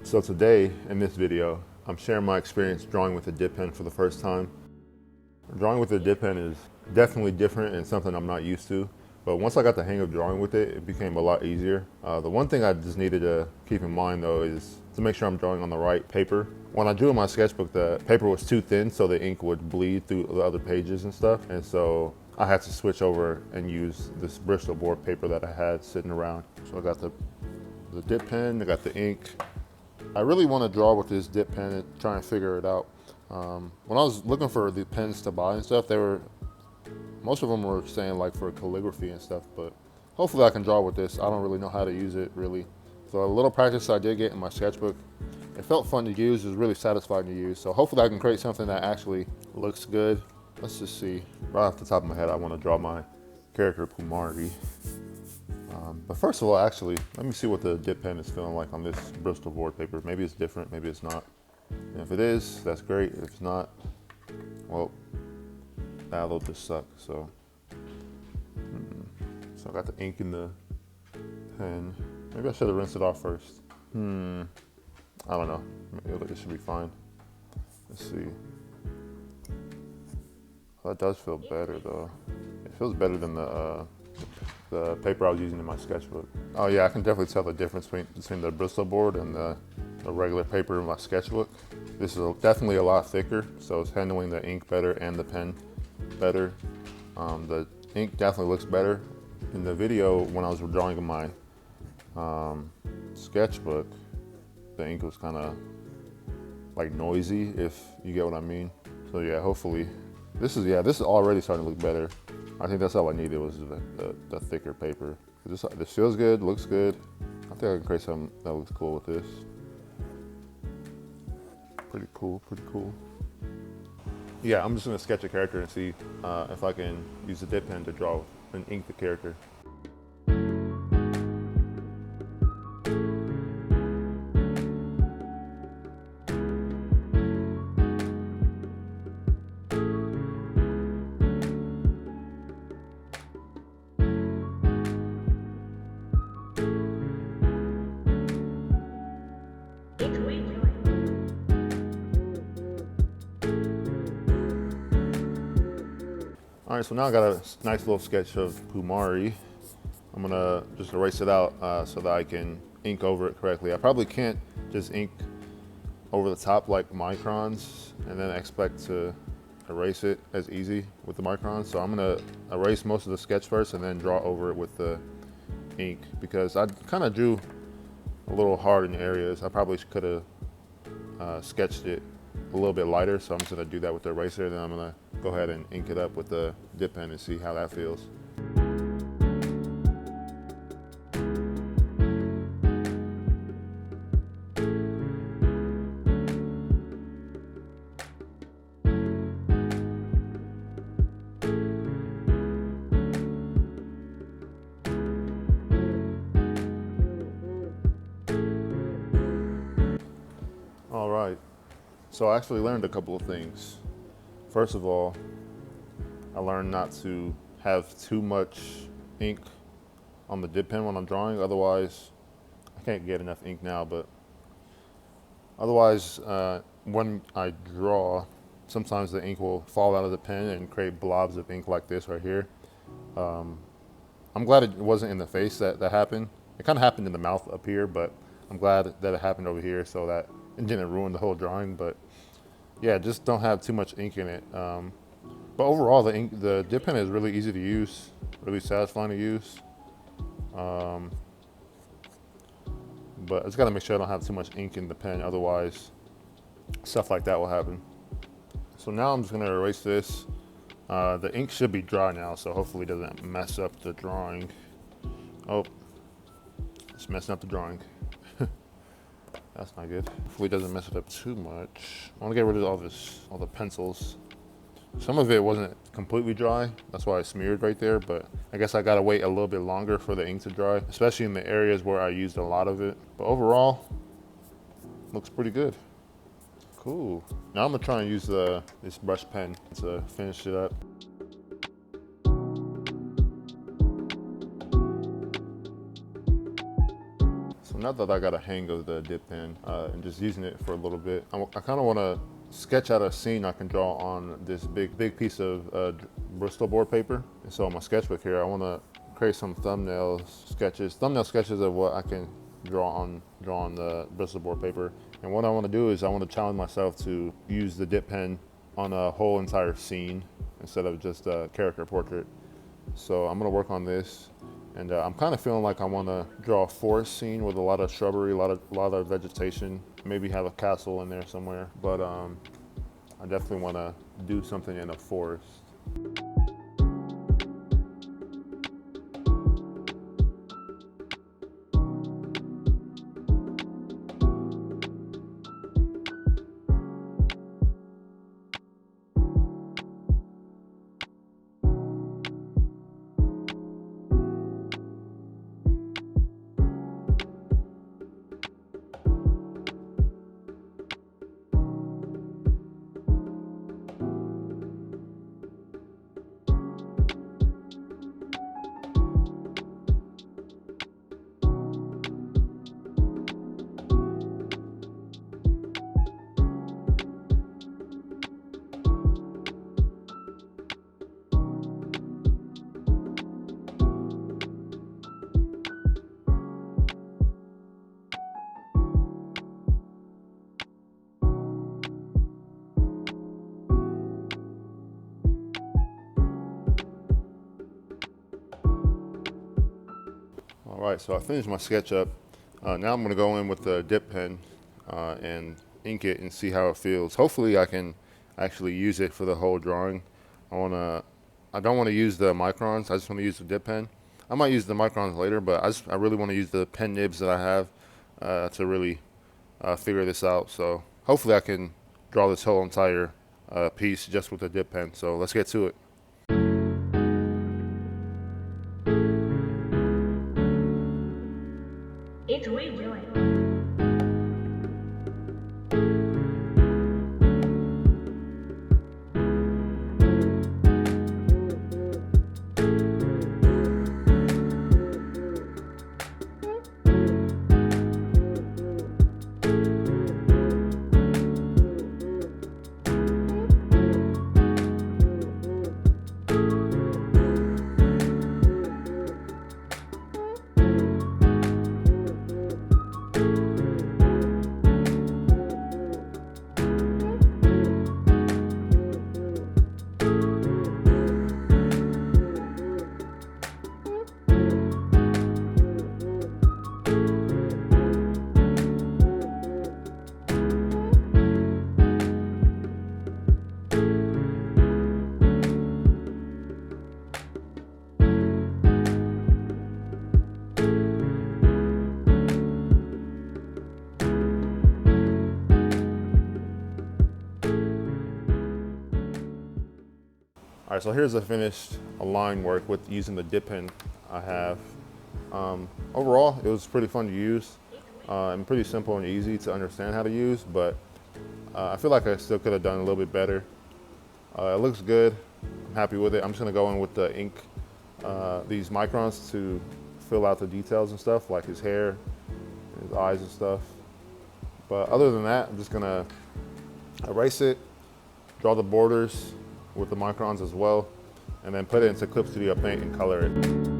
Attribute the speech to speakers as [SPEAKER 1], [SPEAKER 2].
[SPEAKER 1] So today, in this video, I'm sharing my experience drawing with a dip pen for the first time. Drawing with a dip pen is definitely different and something I'm not used to, but once I got the hang of drawing with it, it became a lot easier. The one thing I just needed to keep in mind though is to make sure I'm drawing on the right paper. When I drew in my sketchbook, the paper was too thin so the ink would bleed through the other pages and stuff, and so I had to switch over and use this Bristol board paper that I had sitting around. So I got the dip pen, I got the ink. I really want to draw with this dip pen and try and figure it out. When I was looking for the pens to buy and stuff, most of them were saying like for calligraphy and stuff, but hopefully I can draw with this. I don't really know how to use it really. So a little practice I did get in my sketchbook. It felt fun to use, it was really satisfying to use. So hopefully I can create something that actually looks good. Let's just see. Right off the top of my head, I want to draw my character Pumari. But first of all, actually, let me see what the dip pen is feeling like on this Bristol board paper. Maybe it's different, maybe it's not. And if it is, that's great. If it's not, well, that'll just suck. So I got the ink in the pen. Maybe I should have rinsed it off first. I don't know. It should be fine. Let's see. Well, that does feel better though. It feels better than the paper I was using in my sketchbook. Oh yeah, I can definitely tell the difference between the Bristol board and the regular paper in my sketchbook. This is definitely a lot thicker, so it's handling the ink better and the pen better. The ink definitely looks better. In the video, when I was drawing in my sketchbook, the ink was kind of like noisy, if you get what I mean. So yeah, hopefully, this is already starting to look better. I think that's all I needed was the thicker paper. This feels good, looks good. I think I can create something that looks cool with this. Pretty cool, pretty cool. Yeah, I'm just gonna sketch a character and see if I can use the dip pen to draw and ink the character. All right, so now I got a nice little sketch of Pumari. I'm gonna just erase it out so that I can ink over it correctly. I probably can't just ink over the top like microns and then expect to erase it as easy with the microns. So I'm gonna erase most of the sketch first and then draw over it with the ink, because I kind of drew a little hard in areas. I probably could have sketched it a little bit lighter, so I'm just gonna do that with the eraser, and then I'm gonna go ahead and ink it up with the dip pen and see how that feels. All right. So I actually learned a couple of things. First of all, I learned not to have too much ink on the dip pen when I'm drawing. Otherwise, I can't get enough ink now, but otherwise, when I draw, sometimes the ink will fall out of the pen and create blobs of ink like this right here. I'm glad it wasn't in the face that happened. It kind of happened in the mouth up here, but I'm glad that it happened over here so that it didn't ruin the whole drawing. But yeah, just don't have too much ink in it. But overall, the dip pen is really easy to use, really satisfying to use. But I just gotta make sure I don't have too much ink in the pen, otherwise stuff like that will happen. So now I'm just gonna erase this. The ink should be dry now, so hopefully it doesn't mess up the drawing. Oh, it's messing up the drawing. That's not good. Hopefully it doesn't mess it up too much. I want to get rid of all the pencils. Some of it wasn't completely dry, that's why I smeared right there, but I guess I gotta wait a little bit longer for the ink to dry, especially in the areas where I used a lot of it. But overall, looks pretty good. Cool. Now I'm gonna try and use this brush pen to finish it up. So now that I got a hang of the dip pen and just using it for a little bit, I kind of want to sketch out a scene I can draw on this big piece of Bristol board paper. And so on my sketchbook here, I want to create some thumbnail sketches of what I can draw on the Bristol board paper. And what I want to do is I want to challenge myself to use the dip pen on a whole entire scene instead of just a character portrait. So I'm going to work on this, and I'm kind of feeling like I want to draw a forest scene with a lot of shrubbery, a lot of vegetation, maybe have a castle in there somewhere. But I definitely want to do something in a forest. All right, so I finished my sketch up. Now I'm gonna go in with the dip pen and ink it and see how it feels. Hopefully I can actually use it for the whole drawing. I don't wanna use the microns, I just wanna use the dip pen. I might use the microns later, but I really wanna use the pen nibs that I have to really figure this out. So hopefully I can draw this whole entire piece just with the dip pen. So let's get to it.
[SPEAKER 2] It's rejoin.
[SPEAKER 1] All right, so here's the finished line work with using the dip pen I have. Overall, it was pretty fun to use and pretty simple and easy to understand how to use, but I feel like I still could have done a little bit better. It looks good, I'm happy with it. I'm just gonna go in with the ink, these microns to fill out the details and stuff, like his hair, his eyes and stuff. But other than that, I'm just gonna erase it, draw the borders with the microns as well, and then put it into Clip Studio Paint and color it.